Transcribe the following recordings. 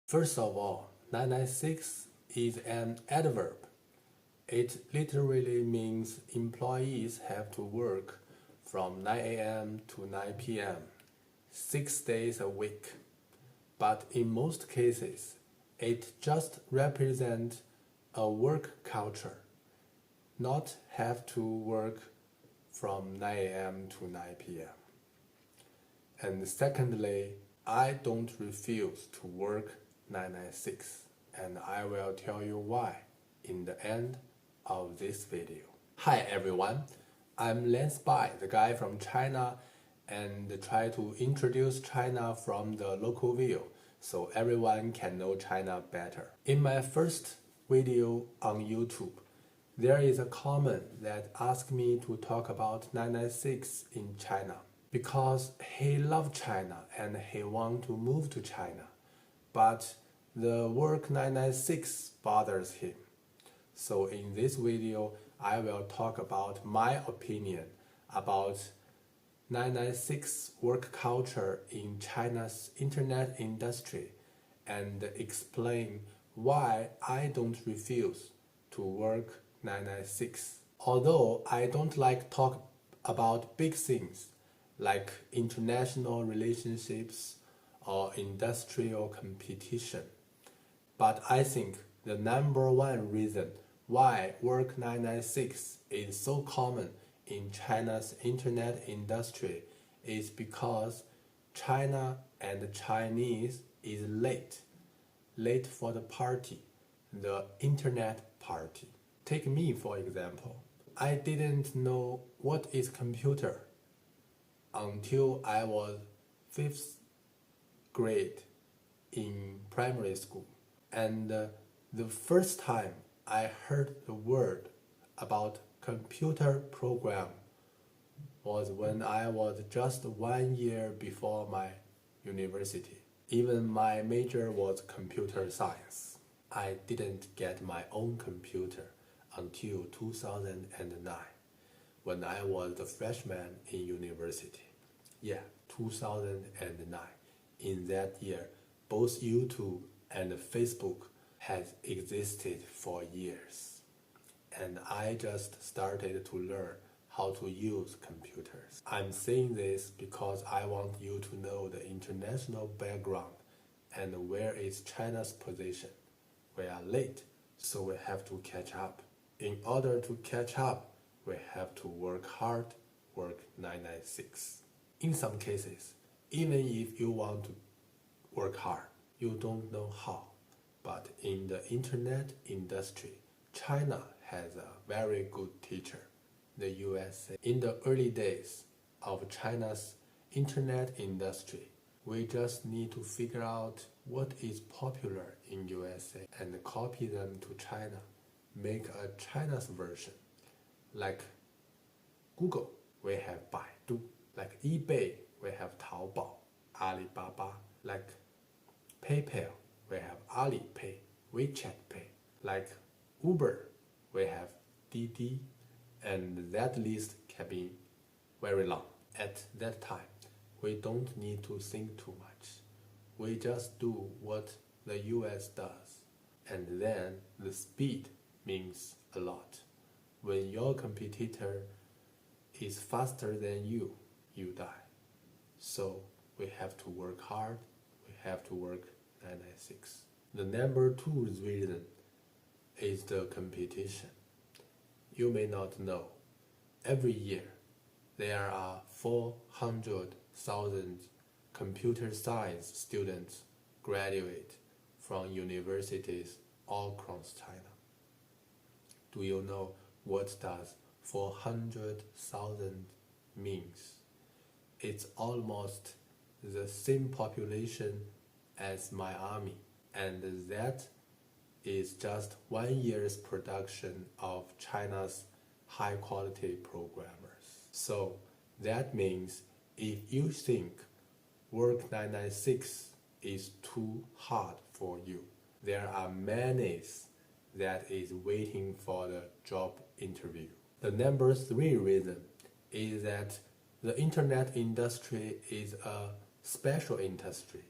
First of all, 996 is an adverb. It literally means employees have to work from 9 a.m. to 9 p.m., 6 days a week. But in most cases, it just represents a work culture, not have to work from 9 a.m. to 9 p.m. And secondly, I don't refuse to work 996, and I will tell you why in the end of this video. Hi everyone, I'm Lance Bai, the guy from China, and try to introduce China from the local view so everyone can know China better. In my first video on YouTube, there is a comment that asked me to talk about 996 in China because he loves China and he wants to move to China, but the word 996 bothers him. So in this video, I will talk about my opinion about 996 work culture in China's internet industry and explain why I don't refuse to work 996. Although I don't like talk about big things like international relationships or industrial competition, but I think the number one reason why work 996 is so common in China's internet industry is because China and the Chinese is late for the party, the internet party. Take me for example. I didn't know what is computer until I was 5th grade in primary school. And the first time I heard the word about computer program was when I was just 1 year before my university. Even my major was computer science. I didn't get my own computer until 2009 when I was a freshman in university. Yeah, 2009. In that year, both YouTube and Facebook has existed for years. And I just started to learn how to use computers. I'm saying this because I want you to know the international background and where is China's position. We are late, so we have to catch up. In order to catch up, we have to work hard, work 996. In some cases, even if you want to work hard, you don't know how. But in the internet industry, China has a very good teacher, the USA. In the early days of China's internet industry, we just need to figure out what is popular in USA and copy them to China, make a China's version. Like Google, we have Baidu. Like eBay, we have Taobao, Alibaba. Like PayPal, we have Alipay, WeChat Pay. Like Uber, we have Didi, and that list can be very long. At that time, we don't need to think too much. We just do what the US does, and then the speed means a lot. When your competitor is faster than you, you die. So we have to work hard, we have to work 996. The number two reason is the competition. You may not know, every year there are 400,000 computer science students graduate from universities all across China. Do you know what does 400,000 means? It's almost the same population as my army, and that is just 1 year's production of China's high quality programmers. So that means if you think work 996 is too hard for you, there are many that is waiting for the job interview. The number three reason is that the internet industry is a special industry.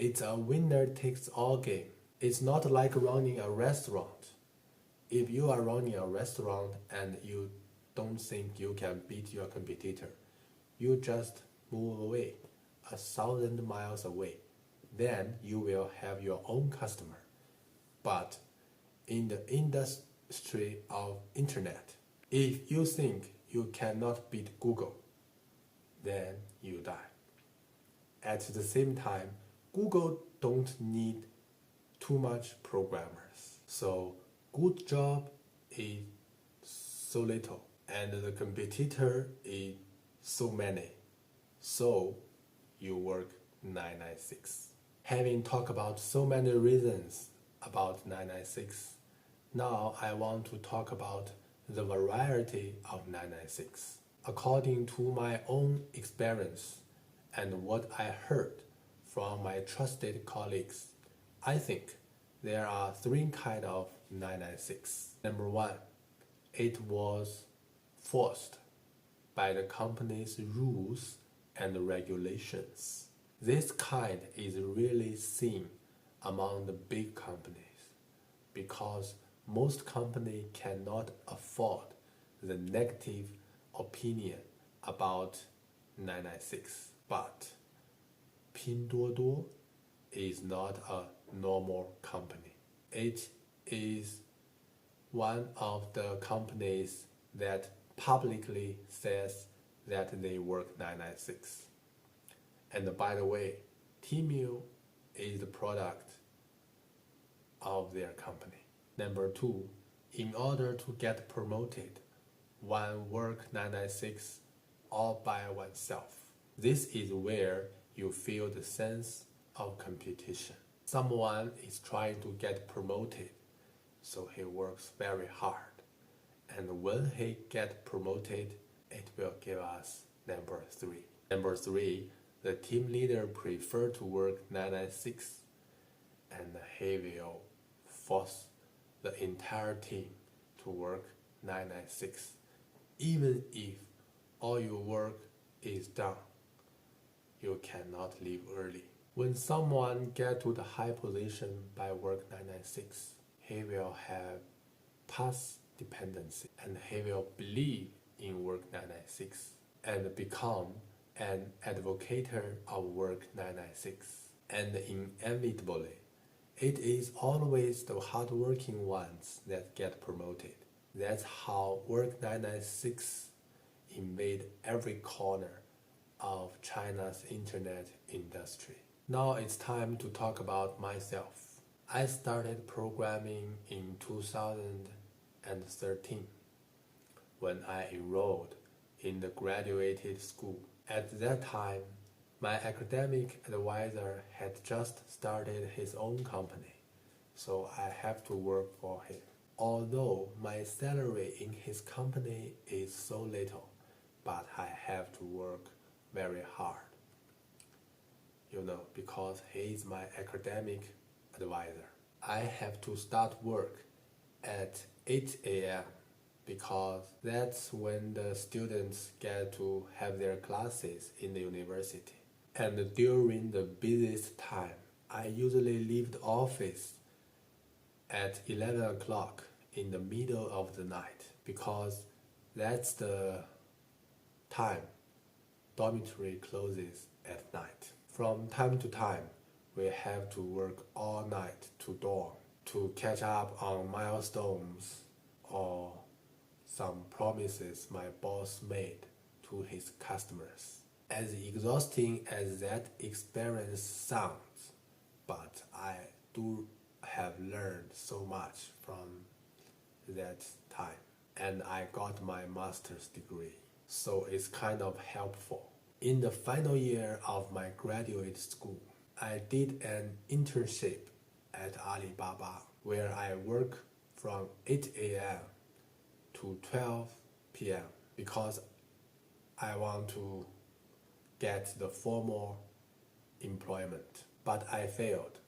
It's a winner-takes-all game. It's not like running a restaurant. If you are running a restaurant and you don't think you can beat your competitor, you just move away 1,000 miles away. Then you will have your own customer. But in the industry of internet, if you think you cannot beat Google, then you die. At the same time, Google don't need too much programmers. So good job is so little and the competitor is so many. So you work 996. Having talked about so many reasons about 996, now I want to talk about the variety of 996. According to my own experience and what I heard from my trusted colleagues, I think there are three kinds of 996. Number one, it was forced by the company's rules and regulations. This kind is really seen among the big companies because most companies cannot afford the negative opinion about 996. But Pinduoduo is not a normal company. It is one of the companies that publicly says that they work 996. And by the way, Temu is the product of their company. Number two, in order to get promoted, one work 996 all by oneself. This is where you feel the sense of competition. Someone is trying to get promoted, so he works very hard. And when he gets promoted, it will give us number three. Number three, the team leader prefer to work 996 and he will force the entire team to work 996 even if all your work is done. You cannot leave early. When someone gets to the high position by work 996, he will have past dependency and he will believe in work 996 and become an advocate of work 996. And inevitably, it is always the hardworking ones that get promoted. That's how work 996 invade every corner of China's internet industry. Now it's time to talk about myself. I started programming in 2013 when I enrolled in the graduate school. At that time, my academic advisor had just started his own company, so I have to work for him. Although my salary in his company is so little, but I have to work very hard. Because he is my academic advisor. I have to start work at 8 a.m. because that's when the students get to have their classes in the university. And during the busiest time, I usually leave the office at 11 o'clock in the middle of the night because that's the time dormitory closes at night. From time to time, we have to work all night to dorm to catch up on milestones or some promises my boss made to his customers. As exhausting as that experience sounds, but I do have learned so much from that time. And I got my master's degree, so it's kind of helpful. In the final year of my graduate school, I did an internship at Alibaba where I work from 8 a.m. to 12 p.m. because I want to get the formal employment. But I failed.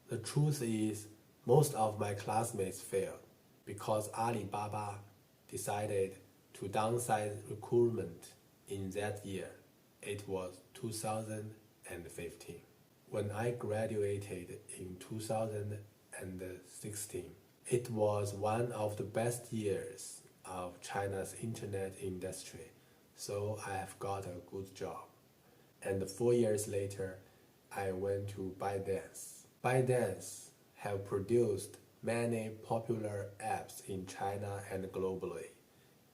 The truth is, most of my classmates failed because Alibaba decided to downsize recruitment in that year. It was 2015. when I graduated in 2016. It was one of the best years of China's internet industry, so I have got a good job. And 4 years later, I went to ByteDance. ByteDance have produced many popular apps in China and globally.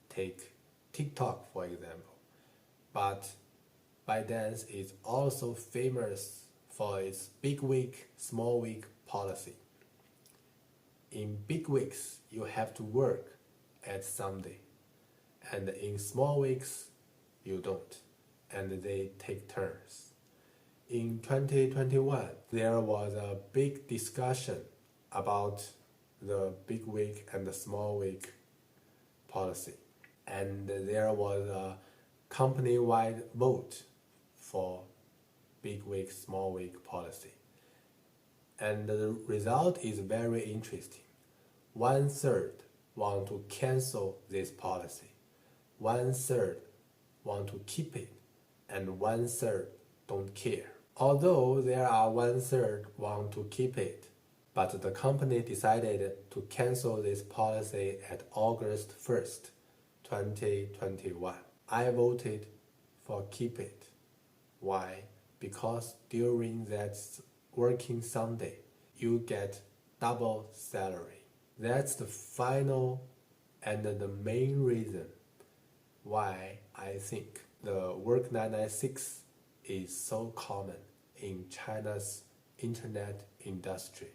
Take TikTok, for example. But ByteDance is also famous for its big week, small week policy. In big weeks, you have to work at Sunday, and in small weeks, you don't, and they take turns. In 2021, there was a big discussion about the big week and the small week policy, and there was a company-wide vote for big week, small week policy. And the result is very interesting. 1/3 want to cancel this policy, 1/3 want to keep it, and 1/3 don't care. Although there are 1/3 want to keep it, but the company decided to cancel this policy at August 1st, 2021. I voted for keep it. Why? Because during that working Sunday, you get double salary. That's the final and the main reason why I think the Work 996 is so common in China's internet industry.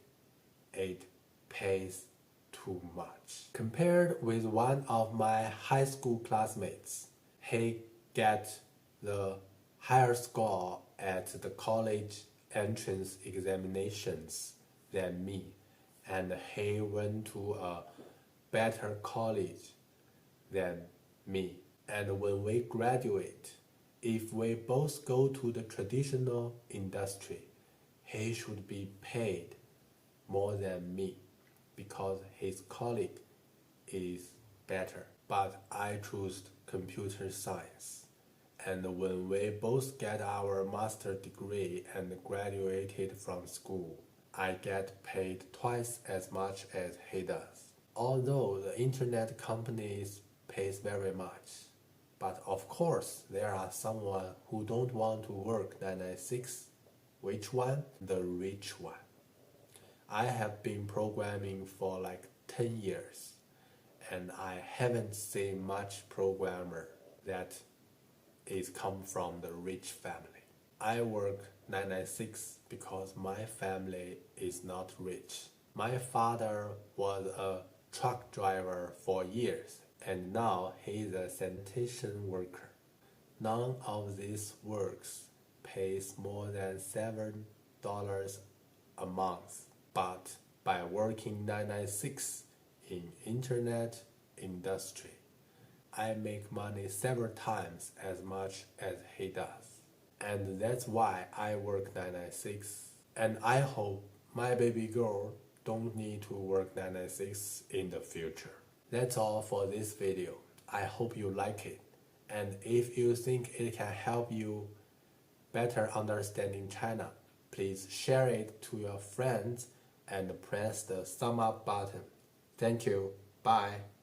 It pays too much. Compared with one of my high school classmates, he get the higher score at the college entrance examinations than me, and he went to a better college than me. And when we graduate, if we both go to the traditional industry, he should be paid more than me because his colleague is better. But I chose computer science. And when we both get our master degree and graduated from school, I get paid twice as much as he does. Although the internet companies pays very much, but of course there are someone who don't want to work 996. Which one? The rich one. I have been programming for like 10 years, and I haven't seen much programmer that is come from the rich family. I work 996 because my family is not rich. My father was a truck driver for years, and now he is a sanitation worker. None of these works pays more than $7 a month, but by working 996 in internet industry, I make money several times as much as he does. And that's why I work 996. And I hope my baby girl don't need to work 996 in the future. That's all for this video. I hope you like it. And if you think it can help you better understanding China, please share it to your friends and press the thumb up button. Thank you. Bye.